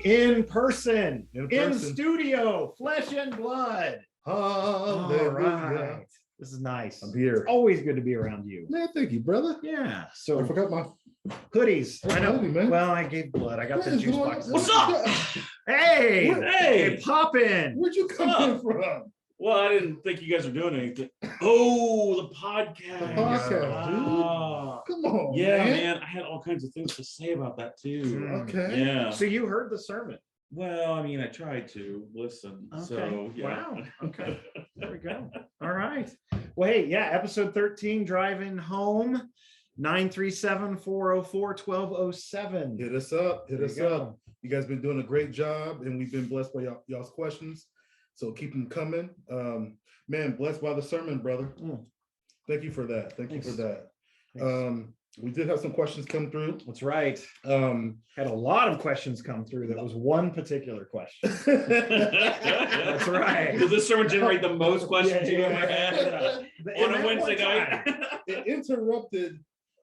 in person, in person. studio, flesh and blood. All right. This is nice. I'm here. It's always good to be around you. Man, thank you, brother. Yeah. So I forgot my hoodies. I know. hoodie, man. Well, I gave blood. I got the juice box. What's up? Hey, Hey. poppin'. Where'd you come in from? Well, I didn't think you guys were doing anything. Oh, the podcast. The podcast, Ah. Come on, Yeah, man. man. I had all kinds of things to say about that too. Okay. Yeah. So you heard the sermon. Well, I mean, I tried to listen. Okay. So yeah. Wow. Okay. There we go. All right. Well, hey, yeah, episode 13, driving home, 937-404-1207. Hit us up. Hit There us you go. up. You guys been doing a great job, and we've been blessed by y'all's questions. So keep them coming. Man, blessed by the sermon, brother. Thank you for that. Thank Thanks. you for that. Thanks. We did have some questions come through. That's right. Um, Had a lot of questions come through. That was one particular question. That's right. Does this sermon generate the most questions you've ever Yeah. had on a Wednesday night? it interrupted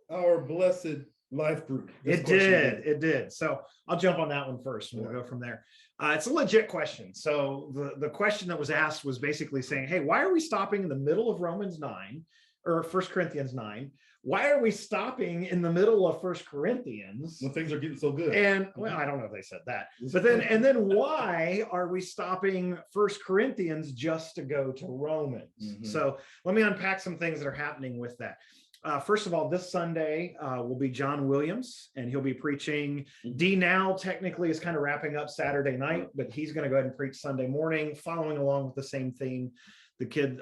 our blessed life group. This It question did. It did. So I'll jump on that one first and we'll go from there. It's a legit question. So the question that was asked was basically saying, hey, why are we stopping in the middle of Romans 9 or 1 Corinthians 9? Why are we stopping in the middle of 1 Corinthians? When things are getting so good. And well, I don't know if they said that, but then why are we stopping 1 Corinthians just to go to Romans? Mhm. So let me unpack some things that are happening with that. First of all, this Sunday will be John Williams, and he'll be preaching. D Now technically is kind of wrapping up Saturday night, but he's going to go ahead and preach Sunday morning, following along with the same theme.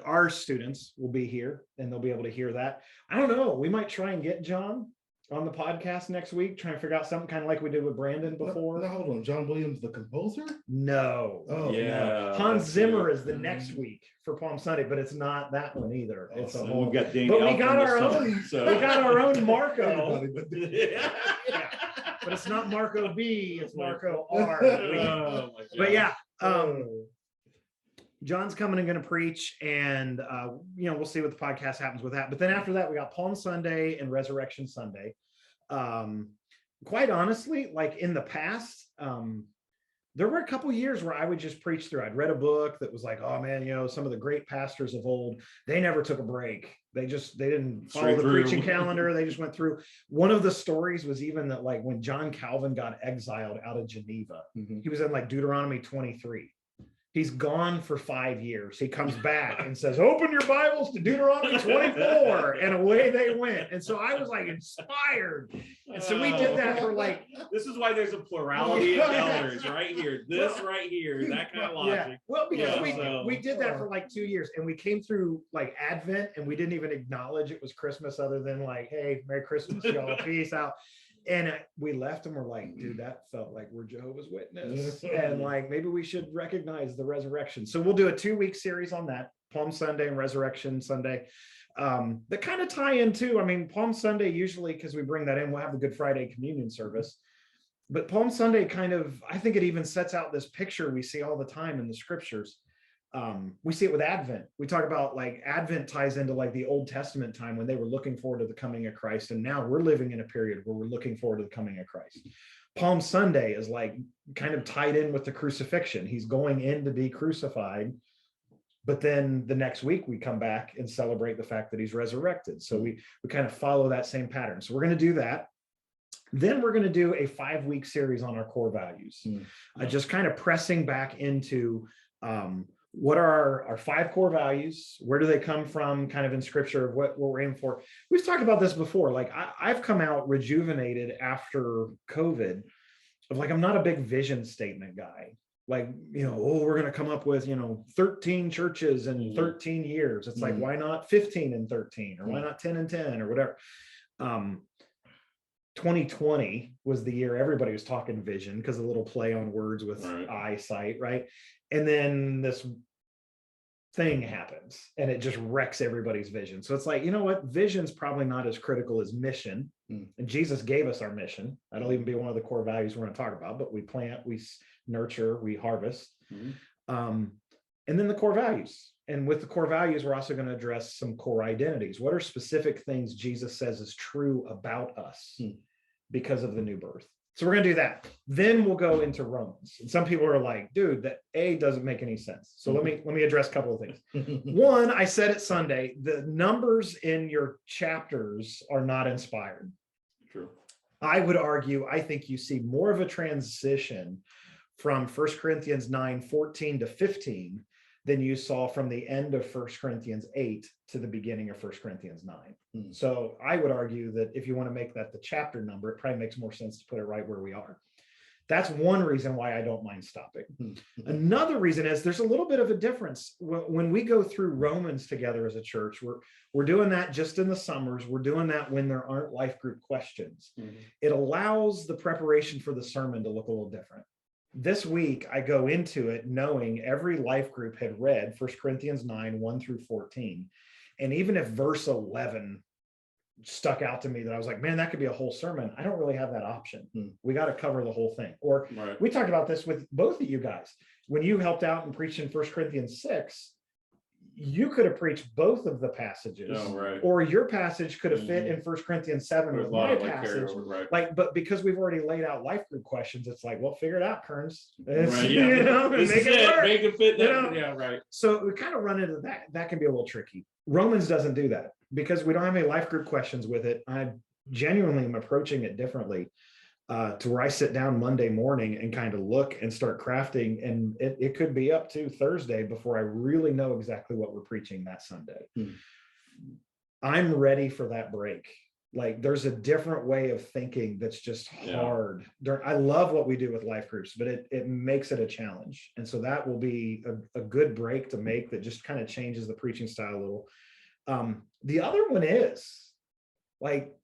Our students will be here, and they'll be able to hear that. I don't know. We might try and get John on the podcast next week, try and figure out something kind of like we did with Brandon before. No, hold on. John Williams, the composer? No. Oh, yeah. Hans Zimmer is the next week for Palm Sunday, but it's not that one either. Oh, It's a so whole. We've got Danielle. But we got our own. So. We got our own Marco. Everybody but Yeah. But it's not Marco B. It's Marco R. Oh, my But yeah, Oh. John's coming and going to preach, and we'll see what the podcast happens with that. But then after that, we got Palm Sunday and Resurrection Sunday. Quite honestly, like in the past, there were a couple years where I would just preach through. I'd read a book that was like, oh man, some of the great pastors of old, they never took a break. They didn't follow Straight the through. preaching calendar. They just went through. One of the stories was even that like when John Calvin got exiled out of Geneva, Mhm. he was in like Deuteronomy 23. He's gone for 5 years. He comes back and says, open your Bibles to Deuteronomy 24. And away they went. And so I was like inspired. And so we did that for like. This is why there's a plurality of elders right here. This right here, that kind of logic. Yeah. Well, because Yeah, we did that for like 2 years, and we came through like Advent, and we didn't even acknowledge it was Christmas other than like, hey, Merry Christmas, y'all, peace out. And we left and we're like, dude, that felt like we're Jehovah's Witness. And like, maybe we should recognize the resurrection. So we'll do a 2-week series on that, Palm Sunday and Resurrection Sunday. That kind of tie in too. I mean, Palm Sunday, usually, because we bring that in, we'll have the Good Friday communion service. But Palm Sunday I think it even sets out this picture we see all the time in the scriptures. We see it with Advent. We talk about like Advent ties into like the Old Testament time when they were looking forward to the coming of Christ. And now we're living in a period where we're looking forward to the coming of Christ. Palm Sunday is like kind of tied in with the crucifixion. He's going in to be crucified. But then the next week we come back and celebrate the fact that he's resurrected. So we kind of follow that same pattern. So we're going to do that. Then we're going to do a 5-week series on our core values. Just kind of pressing back into what are our 5 core values? Where do they come from? Kind of in scripture of what we're aiming for. We've talked about this before. Like I've come out rejuvenated after COVID of like, I'm not a big vision statement guy. Like, we're going to come up with, 13 churches in 13 years. It's like, why not 15 and 13 or why not 10 and 10 or whatever? 2020 was the year everybody was talking vision because a little play on words with eyesight, right? And then this thing happens and it just wrecks everybody's vision. So it's like, you know what? Vision's probably not as critical as mission. And Jesus gave us our mission. That'll even be one of the core values we're going to talk about, but we plant, we nurture, we harvest. And then the core values. And with the core values, we're also going to address some core identities. What are specific things Jesus says is true about us because of the new birth? So we're going to do that. Then we'll go into Romans. And some people are like, dude, that A doesn't make any sense. So let me address a couple of things. One, I said it Sunday, the numbers in your chapters are not inspired. True. I would argue, I think you see more of a transition from 1 Corinthians 9:14 to 15 than you saw from the end of 1 Corinthians 8 to the beginning of 1 Corinthians 9. So I would argue that if you want to make that the chapter number, it probably makes more sense to put it right where we are. That's one reason why I don't mind stopping. Another reason is there's a little bit of a difference. When we go through Romans together as a church, we're doing that just in the summers. We're doing that when there aren't life group questions. It allows the preparation for the sermon to look a little different. This week, I go into it knowing every life group had read 1 Corinthians 9, 1 through 14. And even if verse 11 stuck out to me that I was like, man, that could be a whole sermon, I don't really have that option. We got to cover the whole thing. Or we talked about this with both of you guys. When you helped out and preached in 1 Corinthians 6, you could have preached both of the passages, or your passage could have fit in 1 Corinthians 7 with my passage. But because we've already laid out life group questions, it's like, well, figure it out, Kerns. You know, make it work. Make it fit. So we kind of run into that. That can be a little tricky. Romans doesn't do that because we don't have any life group questions with it. I genuinely am approaching it differently. To where I sit down Monday morning and kind of look and start crafting, and it could be up to Thursday before I really know exactly what we're preaching that Sunday. I'm ready for that break. Like there's a different way of thinking that's just hard. I love what we do with life groups, but it makes it a challenge. And so that will be a good break to make that just kind of changes the preaching style a little. The other one is like,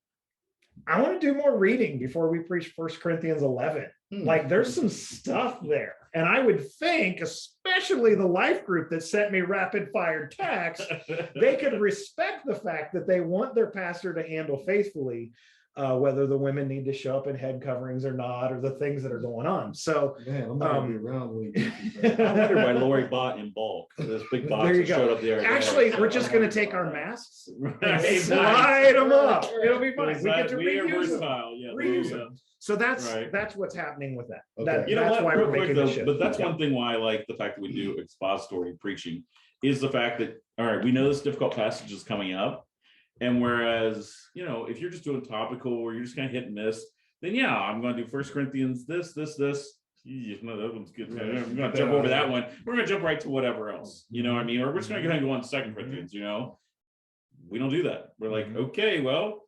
I want to do more reading before we preach 1 Corinthians 11. Like there's some stuff there. And I would think, especially the life group that sent me rapid fire text, they could respect the fact that they want their pastor to handle faithfully, whether the women need to show up in head coverings or not, or the things that are going on. So man, I'm not gonna be around when you I wonder why Lori bought in bulk. This big box there you that go. showed up there. Actually, we're just going to take our masks and slide them up. It'll be fine. We get to reuse them. So that's what's happening with that. Okay. That's why we're making the shift. But that's one thing why I like the fact that we do expository preaching is the fact that, all right, we know this difficult passage is coming up. And whereas, you know, if you're just doing topical or you're just kind of hit and miss, then yeah, I'm going to do 1 Corinthians, this. No, that one's good. I'm going to jump over that one. We're going to jump right to whatever else, you know what I mean? Or we're just going to go on 2 Corinthians, you know? We don't do that. We're like, okay, well,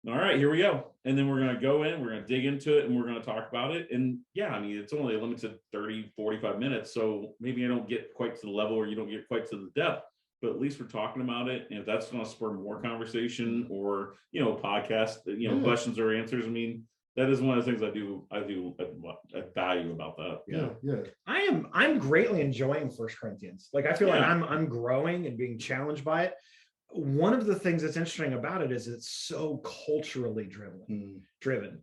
all right, here we go. And then we're going to go in, we're going to dig into it, and we're going to talk about it. And yeah, I mean, it's only a limited 30, 45 minutes. So maybe I don't get quite to the level or you don't get quite to the depth, but at least we're talking about it. And if that's going to spur more conversation or, you know, podcast, you know, questions or answers, I mean, that is one of the things I value about that. Yeah. I'm greatly enjoying 1 Corinthians. Like I feel like I'm growing and being challenged by it. One of the things that's interesting about it is it's so culturally driven.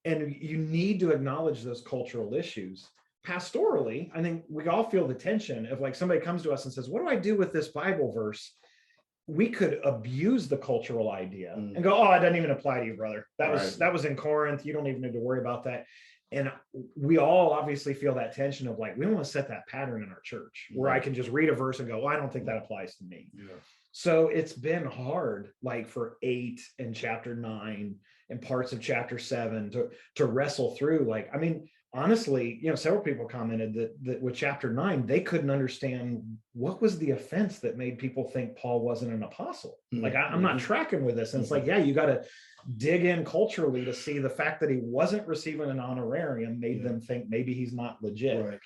And you need to acknowledge those cultural issues. Pastorally, I think we all feel the tension of like somebody comes to us and says, what do I do with this Bible verse? We could abuse the cultural idea and go, oh, it doesn't even apply to you, brother. That was in Corinth. You don't even need to worry about that. And we all obviously feel that tension of like, we don't want to set that pattern in our church where I can just read a verse and go, well, I don't think that applies to me. So it's been hard, like for 8 and chapter 9 and parts of chapter 7 to wrestle through. Like, I mean, honestly, you know, several people commented that with chapter 9, they couldn't understand what was the offense that made people think Paul wasn't an apostle. Like, I'm not tracking with this. And it's like, yeah, you got to dig in culturally to see the fact that he wasn't receiving an honorarium made them think maybe he's not legit.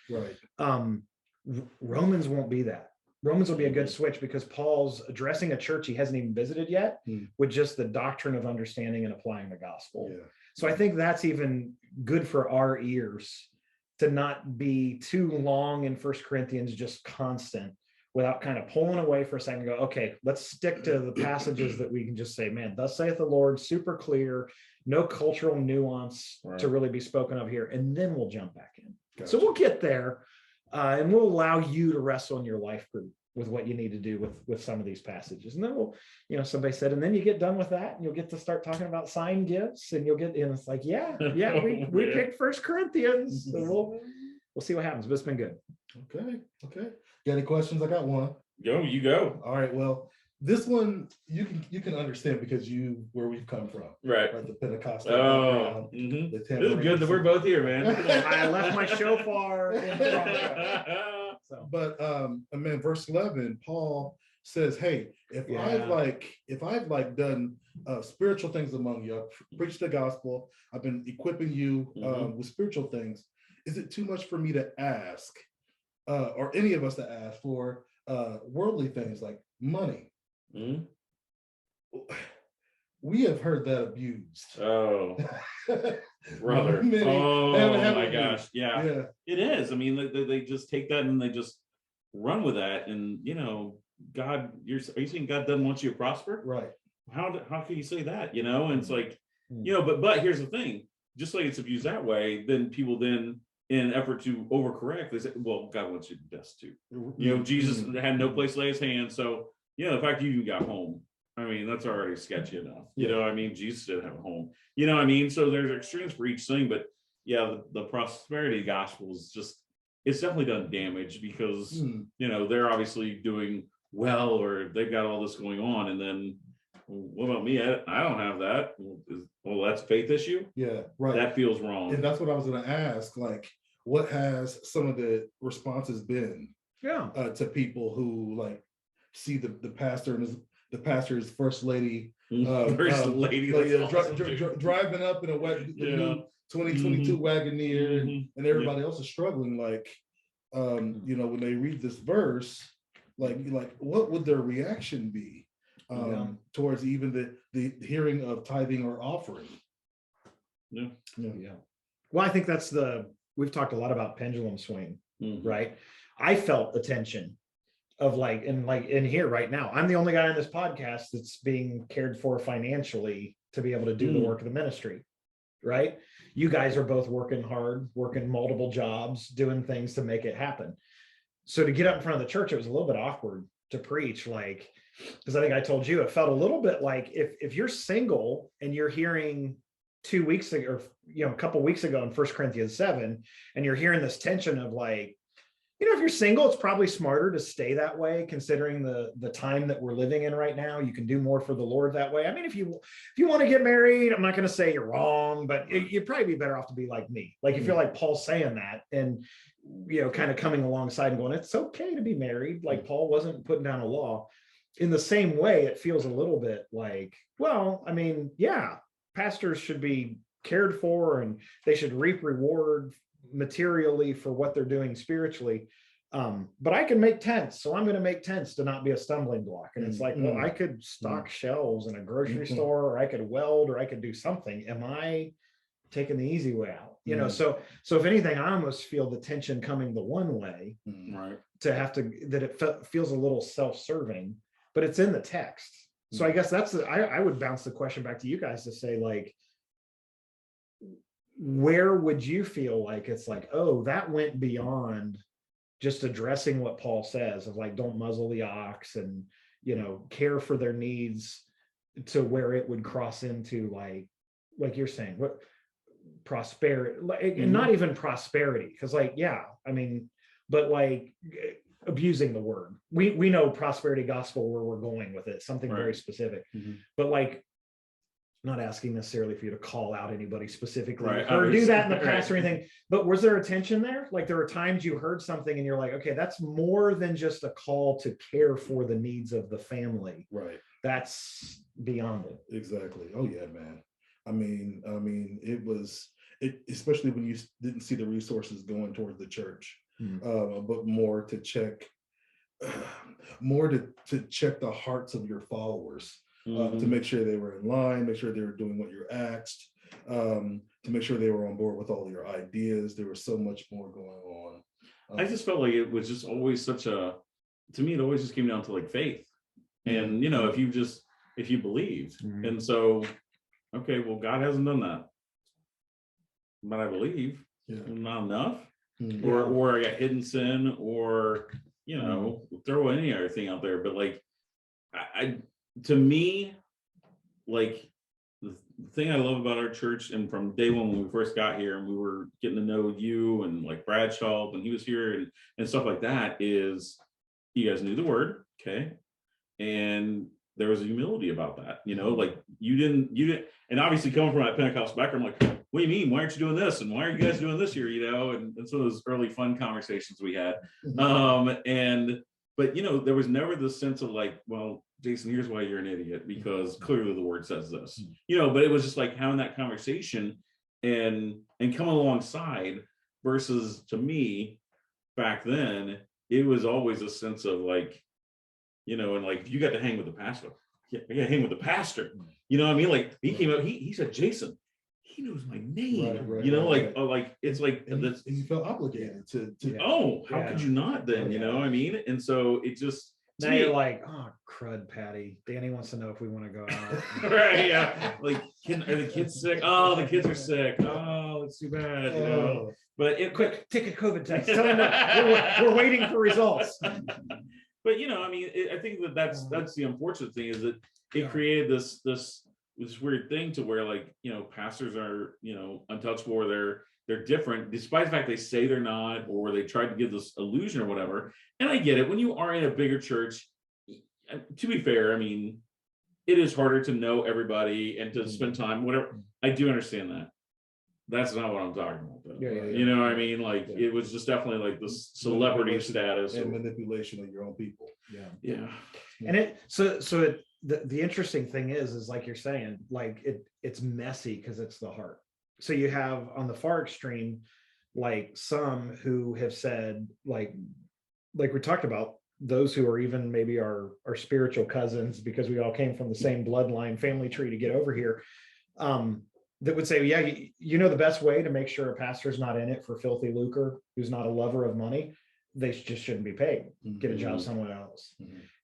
Romans won't be that. Romans will be a good switch because Paul's addressing a church he hasn't even visited yet with just the doctrine of understanding and applying the gospel. So I think that's even good for our ears to not be too long in 1 Corinthians, just constant, without kind of pulling away for a second and go, okay, let's stick to the passages that we can just say, man, thus saith the Lord, super clear, no cultural nuance to really be spoken of here. And then we'll jump back in. So we'll get there. And we'll allow you to wrestle in your life group with what you need to do with some of these passages. And then we'll, somebody said, and then you get done with that and you'll get to start talking about sign gifts, and you'll get, and it's like, we picked 1 Corinthians. So we'll see what happens, but it's been good. Okay. Got any questions? I got one. You go. All right. Well, this one you can understand because where we've come from. Right. The Pentecostal background. The It is good that we're both here, man. I left my shofar in so. But man, verse 11, Paul says, hey, if I've done spiritual things among you, I've preached the gospel, I've been equipping you with spiritual things, is it too much for me to ask, or any of us to ask for worldly things like money? We have heard that abused. Oh, brother. Oh my gosh. Yeah, it is. I mean, they just take that and they just run with that. And God, are you saying God doesn't want you to prosper? Right. How can you say that? And it's like, but here's the thing, just like it's abused that way, then people then, in an effort to overcorrect, they say, well, God wants you to destitute. Jesus had no place to lay his hand. So, the fact you got home, I mean, that's already sketchy enough. Jesus didn't have a home. So there's extremes for each thing. But the prosperity gospel is just, it's definitely done damage because, they're obviously doing well, or they've got all this going on. And then, what about me? I don't have that. Well, that's a faith issue. Yeah, right. That feels wrong. And that's what I was going to ask. Like, what has some of the responses been? To people who see the pastor and the pastor's first lady, driving up in the new 2022 Wagoneer, and everybody else is struggling. When they read this verse, what would their reaction be towards even the hearing of tithing or offering? Well, I think that's we've talked a lot about pendulum swing, right? I felt the tension of in here right now, I'm the only guy on this podcast that's being cared for financially to be able to do the work of the ministry, right? You guys are both working hard, working multiple jobs, doing things to make it happen. So to get up in front of the church, it was a little bit awkward to preach, because I think I told you, it felt a little bit like if you're single and you're hearing 2 weeks ago, or a couple weeks ago in 1 Corinthians 7, and you're hearing this tension of if you're single, it's probably smarter to stay that way, considering the time that we're living in right now. You can do more for the Lord that way. I mean, if you want to get married, I'm not going to say you're wrong, but you'd probably be better off to be like me. If you're like Paul saying that, and kind of coming alongside and going, it's okay to be married. Paul wasn't putting down a law. In the same way, it feels a little bit pastors should be cared for and they should reap reward materially for what they're doing spiritually. But I can make tents, so I'm going to make tents to not be a stumbling block. And it's well, I could stock shelves in a grocery store, or I could weld, or I could do something. Am I taking the easy way out? So if anything, I almost feel the tension coming the one way, right? To have to, that it feels a little self-serving, but it's in the text. So I guess I would bounce the question back to you guys to say, where would you feel it's oh, that went beyond just addressing what Paul says of don't muzzle the ox and, care for their needs, to where it would cross into like you're saying, what prosperity, and not even prosperity. Cause but abusing the word. We know prosperity gospel where we're going with it, something very specific, but not asking necessarily for you to call out anybody specifically or do that in the past or anything, but was there a tension there? There were times you heard something and you're okay, that's more than just a call to care for the needs of the family. Right. That's beyond it. Exactly. Oh yeah, man. I mean, it especially when you didn't see the resources going towards the church, but more to check the hearts of your followers. To make sure they were in line, make sure they were doing what you're asked, to make sure they were on board with all your ideas. There was so much more going on. I just felt like it was just always to me, it always just came down to faith. And, if you believed. And so, okay, well, God hasn't done that. But I believe not enough, or I got hidden sin, or, you know, throw any other thing out there. But like, I to me, like the thing I love about our church, and from day one when we first got here and we were getting to know you and like Bradshaw when he was here and stuff like that, is you guys knew the word, okay, and there was a humility about that, you know, like you didn't, and obviously coming from that Pentecostal background, I'm like, what do you mean? Why aren't you doing this? And why are you guys doing this here? You know, and some of those early fun conversations we had. But you know, there was never the sense of like, well, Jason, here's why you're an idiot, because clearly the word says this, you know, but it was just like having that conversation and coming alongside, versus to me back then, it was always a sense of like, you know, and like you got to hang with the pastor. Yeah, I got to hang with the pastor. You know what I mean? Like he came up, he said, Jason, he knows my name. You know, like like it's like and you felt obligated to oh, how could you not then? You know what I mean? And so it just now you're like, oh crud, Patty. Danny wants to know if we want to go out. Right, yeah. Like, are the kids sick? Oh, the kids are sick. Oh, that's too bad. You know? But quick, take a COVID test. Tell them that we're waiting for results. But you know, I mean, I think that's the unfortunate thing, is that it created this weird thing to where, like, you know, pastors are, you know, untouchable, or they're different, despite the fact they say they're not, or they tried to give this illusion or whatever. And I get it. When you are in a bigger church, to be fair, I mean, it is harder to know everybody and to spend time, whatever. I do understand that. That's not what I'm talking about, though. You know what I mean? Like, it was just definitely like this celebrity status and manipulation of your own people. Yeah. And the interesting thing is like you're saying, like it's messy because it's the heart. So you have on the far extreme, like some who have said, like we talked about, those who are even maybe our spiritual cousins, because we all came from the same bloodline family tree to get over here, that would say, yeah, you know, the best way to make sure a pastor's not in it for filthy lucre, who's not a lover of money, they just shouldn't be paid. Get a job somewhere else.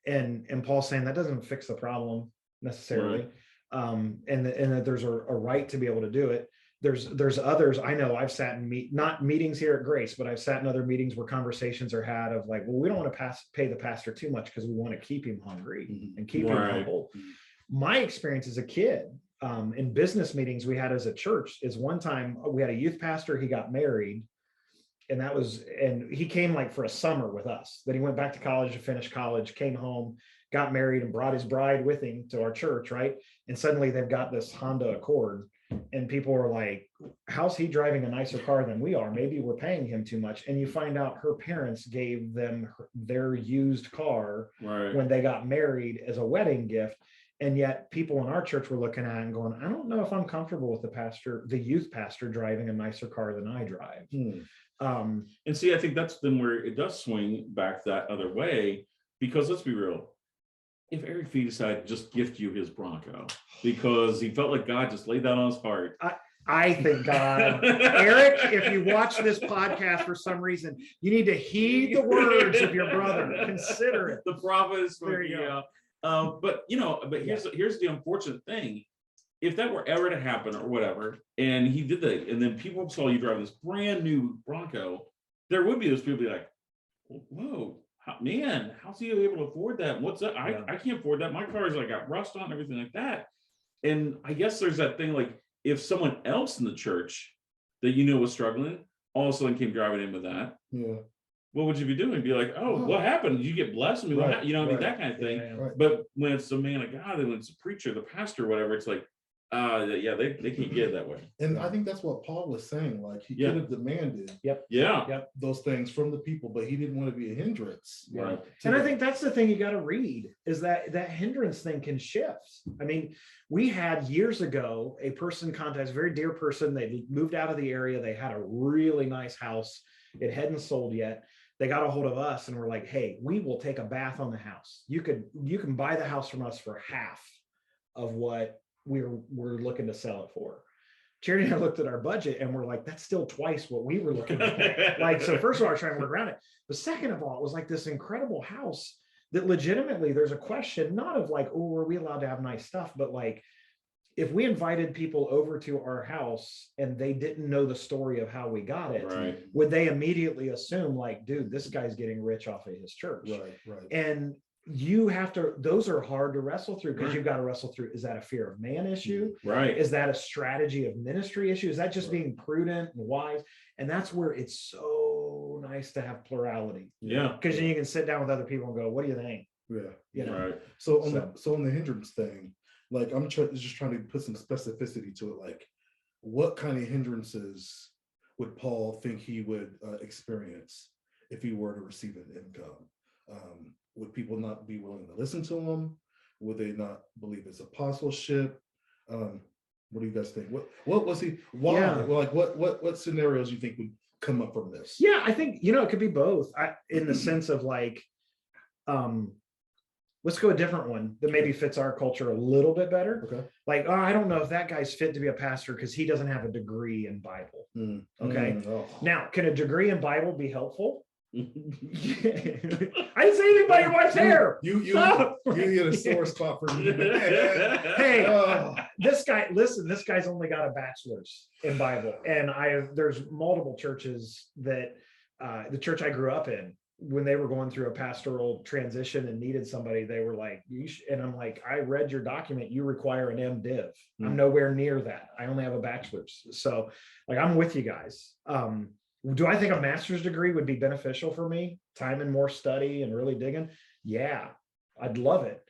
And Paul's saying that doesn't fix the problem necessarily. And that there's a right to be able to do it. There's others, I know I've sat in not meetings here at Grace, but I've sat in other meetings where conversations are had of like, well, we don't want to pay the pastor too much because we want to keep him hungry and keep him humble. My experience as a kid, in business meetings we had as a church, is one time we had a youth pastor, he got married, and he came like for a summer with us. Then he went back to college to finish college, came home, got married, and brought his bride with him to our church, right? And suddenly they've got this Honda Accord, and people were like, how's he driving a nicer car than we are? Maybe we're paying him too much. And you find out her parents gave them their used car when they got married as a wedding gift. And yet people in our church were looking at it and going, I don't know if I'm comfortable with the youth pastor driving a nicer car than I drive. And see, I think that's then where it does swing back that other way, because let's be real. If Eric Fee decided to just gift you his Bronco because he felt like God just laid that on his heart. I thank God. Eric, if you watch this podcast for some reason, you need to heed the words of your brother. Consider it. The prophet is speaking out. But here's the unfortunate thing. If that were ever to happen or whatever, and he did that, and then people saw you drive this brand new Bronco, there would be those people be like, whoa, man, how's he able to afford that? What's that? I can't afford that. My car is like got rust on, everything like that. And I guess there's that thing, like if someone else in the church that you know was struggling all of a sudden came driving in with that, what would you be doing? Be like, oh, what happened? Did you get blessed? I mean, you know, I mean, that kind of thing. But when it's a man of God, and when it's a preacher, the pastor, whatever, it's like, they can't get it that way. And I think that's what Paul was saying. Like he could have demanded those things from the people, but he didn't want to be a hindrance. And I think that's the thing you got to read, is that hindrance thing can shift. I mean, we had years ago a person contact, a very dear person. They moved out of the area. They had a really nice house. It hadn't sold yet. They got a hold of us and were like, hey, we will take a bath on the house. You can buy the house from us for half of what we're looking to sell it for. Charity and I looked at our budget and we're like, that's still twice what we were looking at. Like, so first of all, I was trying to work around it. But second of all, it was like this incredible house that legitimately there's a question, not of like, oh, are we allowed to have nice stuff? But like, if we invited people over to our house and they didn't know the story of how we got it, Right. would they immediately assume like, dude, this guy's getting rich off of his church? Right. And you have to, those are hard to wrestle through, because you've got to wrestle through, is that a fear of man issue? Right. Is that a strategy of ministry issue? Is that just being prudent and wise? And that's where it's so nice to have plurality. Yeah. Because then you can sit down with other people and go, what do you think? Yeah. You know? Right. So on the hindrance thing, like I'm just trying to put some specificity to it. Like, what kind of hindrances would Paul think he would experience if he were to receive an income? Would people not be willing to listen to him? Would they not believe his apostleship? What do you guys think? What was he? Why? Yeah. Like what scenarios you think would come up from this? Yeah, I think, it could be both. In the sense of like, let's go a different one that maybe fits our culture a little bit better. Okay. Like, I don't know if that guy's fit to be a pastor because he doesn't have a degree in Bible. Okay. Oh. Now, can a degree in Bible be helpful? I didn't say anything about your wife's hair. You get a sore spot for me. Hey, this guy's only got a bachelor's in Bible. And there's multiple churches that the church I grew up in, when they were going through a pastoral transition and needed somebody, they were like, and I'm like, I read your document, you require an MDiv. I'm nowhere near that. I only have a bachelor's. So like, I'm with you guys. Do I think a master's degree would be beneficial for me? Time and more study and really digging? Yeah, I'd love it.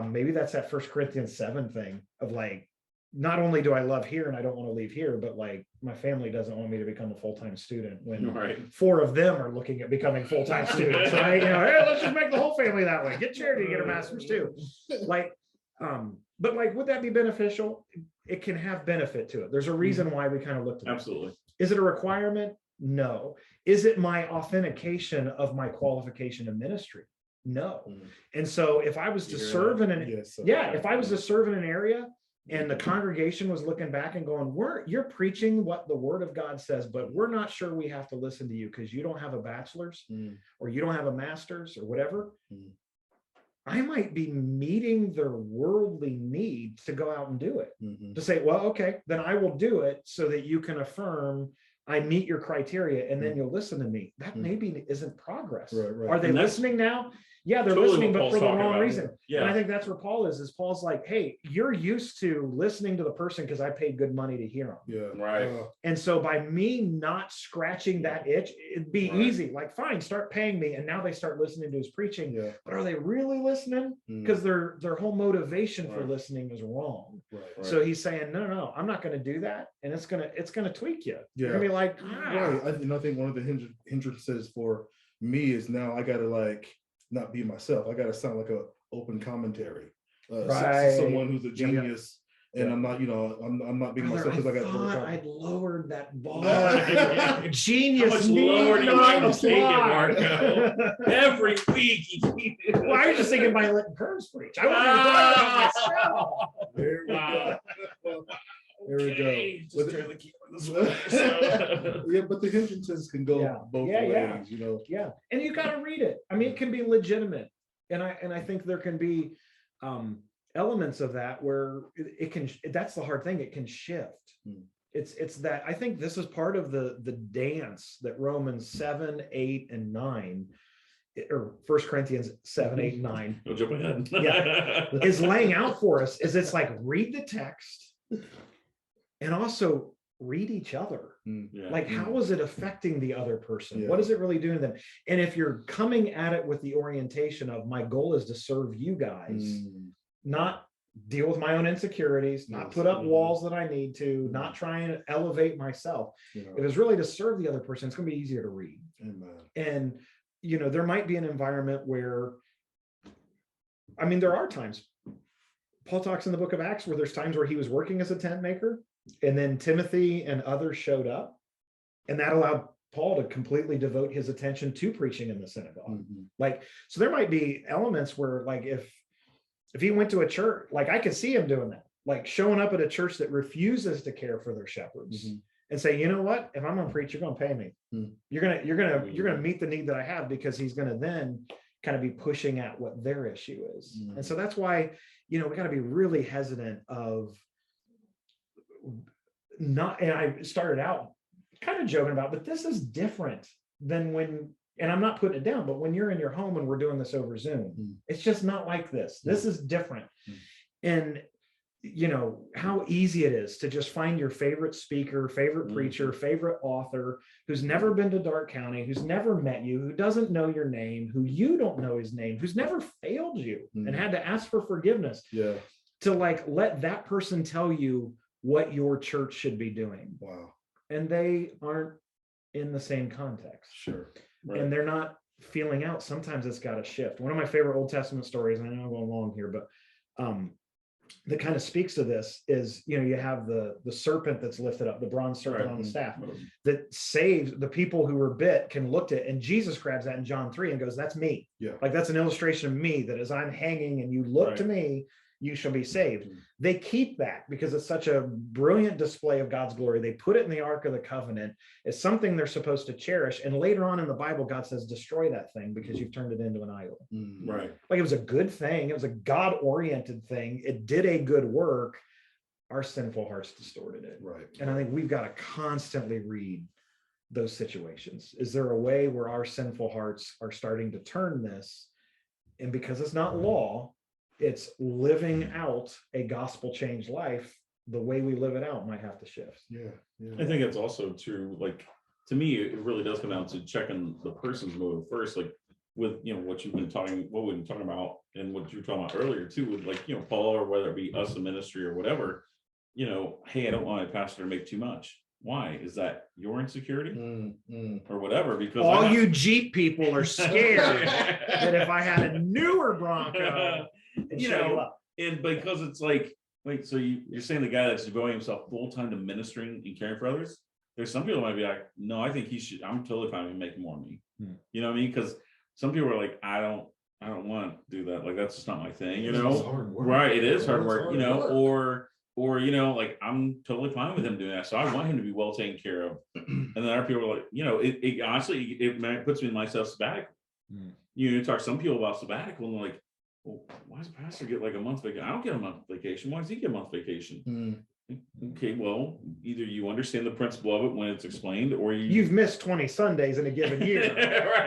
Maybe that's that 1Corinthians 7 thing of like, not only do I love here and I don't want to leave here, but like my family doesn't want me to become a full-time student when 4 of them are looking at becoming full-time students, right? Hey, let's just make the whole family that way. Get Charity to get a master's too. Like, but like, would that be beneficial? It can have benefit to it. There's a reason why we kind of looked at it. Absolutely. Is it a requirement? No. Is it my authentication of my qualification in ministry? No. And so if I was to serve in if I was to serve in an area and the congregation was looking back and going, you're preaching what the word of God says, but we're not sure we have to listen to you because you don't have a bachelor's or you don't have a master's or whatever. I might be meeting their worldly need to go out and do it. To say, well, okay, then I will do it so that you can affirm I meet your criteria and then you'll listen to me. That maybe isn't progress. Right. Are they listening now? Yeah, they're totally listening, but Paul's for the talking wrong about. reason. Yeah. And I think that's where Paul is Paul's like, hey, you're used to listening to the person because I paid good money to hear them. Yeah. Right. And so by me not scratching that itch, it'd be easy. Like, fine, start paying me. And now they start listening to his preaching. Yeah. But are they really listening? Because their whole motivation for listening is wrong. Right. So he's saying, no, I'm not going to do that. And it's gonna tweak you. You're gonna be like, right. I think one of the hindrances for me is now I gotta like not be myself. I gotta sound like a open commentary. Someone who's a genius. And I'm not, I'm not being myself because I got to work hard. I'd lowered that bar. Genius. How much lower do you want to take it, Marco? Every week. Well, I was just thinking by letting Kerns preach. I wasn't even myself. There we go. Just turn the key on this way. Yeah, but the hindrances can go both ways, Yeah, and you got to read it. I mean, it can be legitimate, and I think there can be elements of that where it can. That's the hard thing. It can shift. It's that I think this is part of the dance that Romans 7, 8, and 9. Or 1Corinthians 7, 8, 9. Don't jump ahead. Is laying out for us. Is it's like read the text. And also read each other. Like, how is it affecting the other person? What is it really doing to them? And if you're coming at it with the orientation of my goal is to serve you guys, not deal with my own insecurities, not put up walls that I need to, not try and elevate myself. If it's really to serve the other person, it's going to be easier to read. And, there might be an environment where, I mean, there are times, Paul talks in the book of Acts where there's times where he was working as a tent maker and then Timothy and others showed up and that allowed Paul to completely devote his attention to preaching in the synagogue. Like, so there might be elements where like, if he went to a church, like I could see him doing that, like showing up at a church that refuses to care for their shepherds and say, you know what, if I'm going to preach, you're going to pay me. You're going to meet the need that I have, because he's going to then kind of be pushing at what their issue is. And so that's why, we got to be really hesitant of and I started out kind of joking about, but this is different than when, and I'm not putting it down, but when you're in your home and we're doing this over Zoom, it's just not like this. This is different. And you know, how easy it is to just find your favorite speaker, favorite preacher, favorite author, who's never been to Dark County, who's never met you, who doesn't know your name, who you don't know his name, who's never failed you and had to ask for forgiveness. To like, let that person tell you what your church should be doing. Wow. And they aren't in the same context. Sure. Right. And they're not feeling out. Sometimes it's got to shift. One of my favorite Old Testament stories, and I know I'm going long here, but that kind of speaks to this is, you know, you have the serpent that's lifted up, the bronze serpent on the staff that saves the people who were bit, can look at it. And Jesus grabs that in John 3 and goes, that's me. Like, that's an illustration of me, that as I'm hanging and you look to me, you shall be saved. They keep that because it's such a brilliant display of God's glory. They put it in the Ark of the Covenant. It's something they're supposed to cherish. And later on in the Bible, God says, destroy that thing because you've turned it into an idol. Right. Like, it was a good thing. It was a God-oriented thing. It did a good work. Our sinful hearts distorted it. Right. And I think we've got to constantly read those situations. Is there a way where our sinful hearts are starting to turn this? And because it's not law, it's living out a gospel changed life. The way we live it out might have to shift. I think it's also true. Like, to me, it really does come down to checking the person's motive first. Like, with, you know, what we've been talking about, and what you were talking about earlier too, with, like, you know, Paul, or whether it be us, the ministry, or whatever. You know, hey, I don't want my pastor to make too much. Why? Is that your insecurity or whatever? Because all you Jeep people are scared that if I had a newer Bronco, you know, and because it's like, wait, so you're saying the guy that's devoting himself full time to ministering and caring for others? There's some people might be like, no, I think he should. I'm totally fine with making more than me. You know what I mean? Because some people are like, I don't want to do that. Like, that's just not my thing. You know, hard work. Right? It is hard work. You know, or you know, like, I'm totally fine with him doing that. So I want him to be well taken care of. And then other people are like, you know, it honestly, it puts me in myself sabbatical. You know, you talk to some people about sabbatical, and they're like, well, why does pastor get like a month's vacation? I don't get a month vacation. Why does he get a month vacation? Okay, well, either you understand the principle of it when it's explained, or you've missed 20 Sundays in a given year,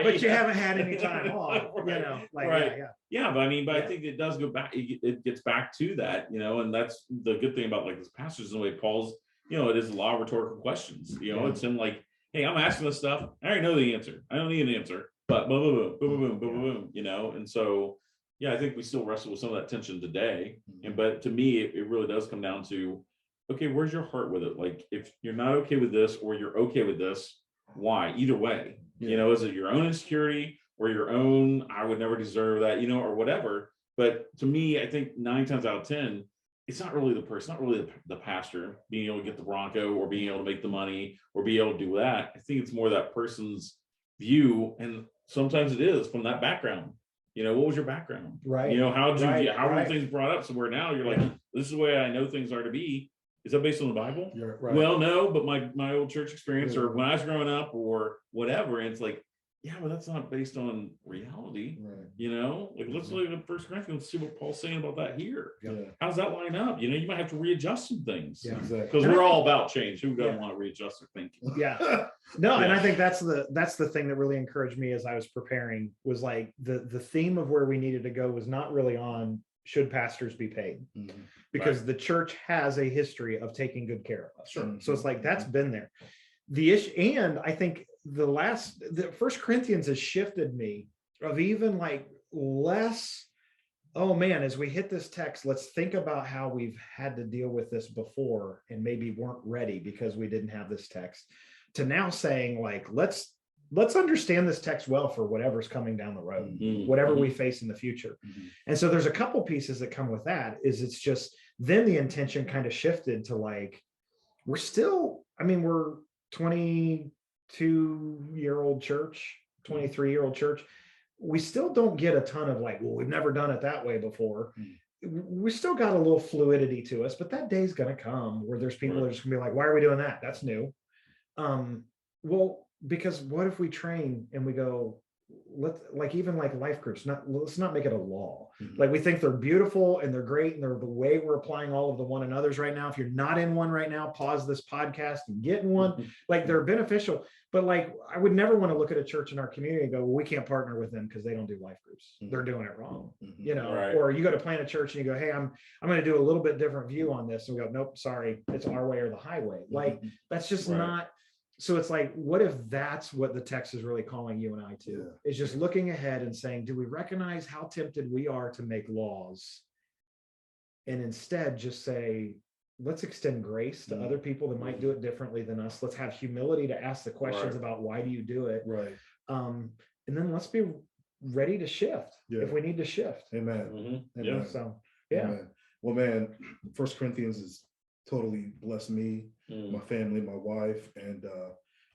but you haven't had any time off. You know, like, but I mean, I think it does go back. It gets back to that, you know, and that's the good thing about, like, this passage, is the way Paul's, you know, it is a lot of rhetorical questions. You know, it's him like, hey, I'm asking this stuff. I already know the answer. I don't need an answer, but boom, boom, boom, boom, boom, boom, boom, you know, and so. Yeah, I think we still wrestle with some of that tension today. But to me, it really does come down to, okay, where's your heart with it? Like, if you're not okay with this, or you're okay with this, why? Either way, you know, is it your own insecurity, or your own, I would never deserve that, you know, or whatever. But to me, I think 9 times out of 10, it's not really the person, not really the pastor being able to get the Bronco, or being able to make the money, or be able to do that. I think it's more that person's view. And sometimes it is from that background. You know, what was your background? Right. You know, how were things brought up? So where now you're like, this is the way I know things are to be. Is that based on the Bible? Well, no, but my old church experience, or when I was growing up, or whatever. And it's like, yeah, but that's not based on reality. You know, like, let's look at 1 Corinthians, see what Paul's saying about that here. How does that line up? You know, you might have to readjust some things. Because we're all about change. Who doesn't want to readjust their thinking? And I think that's the thing that really encouraged me as I was preparing, was like the theme of where we needed to go was not really on should pastors be paid, because the church has a history of taking good care of us. So it's like, that's been there. The issue, and I think the 1 Corinthians has shifted me of even like less, oh man, as we hit this text, let's think about how we've had to deal with this before and maybe weren't ready because we didn't have this text, to now saying, like, let's understand this text well for whatever's coming down the road, whatever we face in the future. And so there's a couple pieces that come with that. Is it's just, then the intention kind of shifted to, like, we're 22-year-old church, 23-year-old church. We still don't get a ton of like, well, we've never done it that way before. We still got a little fluidity to us, but that day's going to come where there's people that are just gonna be like, why are we doing that? That's new. Well, because what if we train and we go, even like life groups, let's not make it a law. Mhm. Like we think they're beautiful and they're great and they're the way we're applying all of the one another's right now. If you're not in one right now, pause this podcast and get in one. Like they're beneficial, but like I would never want to look at a church in our community and go, well, we can't partner with them because they don't do life groups. They're doing it wrong, you know. Right. Or you go to plant a church and you go, hey, I'm going to do a little bit different view on this, and we go, nope, sorry, it's our way or the highway. Like that's just not. So it's like, what if that's what the text is really calling you and I to? Yeah. Is just looking ahead and saying, do we recognize how tempted we are to make laws? And instead just say, let's extend grace to other people that might do it differently than us. Let's have humility to ask the questions about why do you do it? Right. And then let's be ready to shift if we need to shift. Amen. Amen. So, yeah. Amen. Well, man, 1 Corinthians has totally blessed me, my family, my wife, and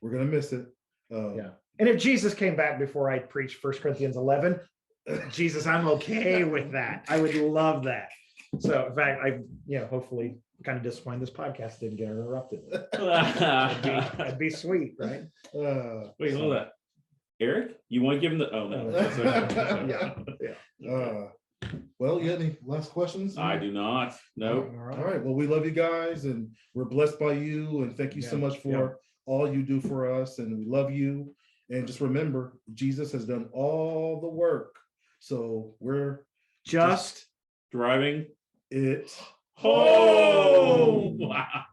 we're going to miss it. And if Jesus came back before I preached 1 Corinthians 11, Jesus, I'm okay with that. I would love that. So in fact, hopefully kind of disappointed this podcast didn't get interrupted. That'd be sweet, right? Wait, hold on. Eric, you want to give him the? Oh no. Well, you got any last questions? I do not. No. All right. Well, we love you guys, and we're blessed by you, and thank you so much for all you do for us, and we love you. And just remember, Jesus has done all the work, so we're just driving it home. Wow.